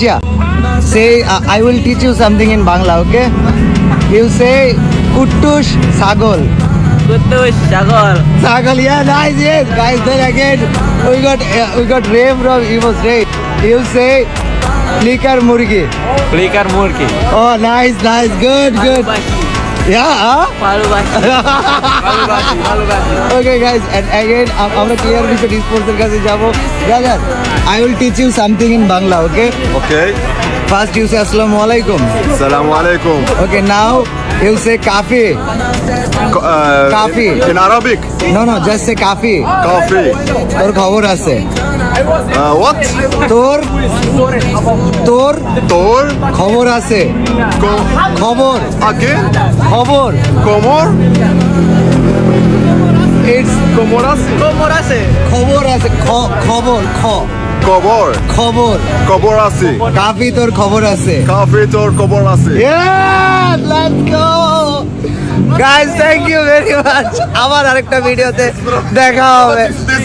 Yeah. Say, I will teach you something in Bangla, okay? You say, Kuttush Sagol. কুত্তুস ছাগল Sagol, yeah, nice, yes. Guys, then again, we got Ray from, he was Ray. You say, Flicker Murgi. Flicker মুরগি Oh, nice, good. Yeah, huh? ভালোবাসি Okay, guys, and again, আমরা clear vision sports এর কাছে যাব. Brother, I will teach you something in Bangla, okay? Okay. First, you say Assalamu alaikum. Assalamu alaikum. Okay, now you say kafi. Coffee. In Arabic. No, just say kafi. Coffee. তোর খবর আছে What? তোর Tor. খবর আছে খবর Again. খবর Komor. It's Komoras. কোমর আছে খবর আছে খবর Kobor. খবর Koborasi. কাফি তোর খবর আছে Coffee tor koborasi. Yeah, let's go. Guys, thank you very much. আবার আরেকটা ভিডিওতে দেখা হবে। This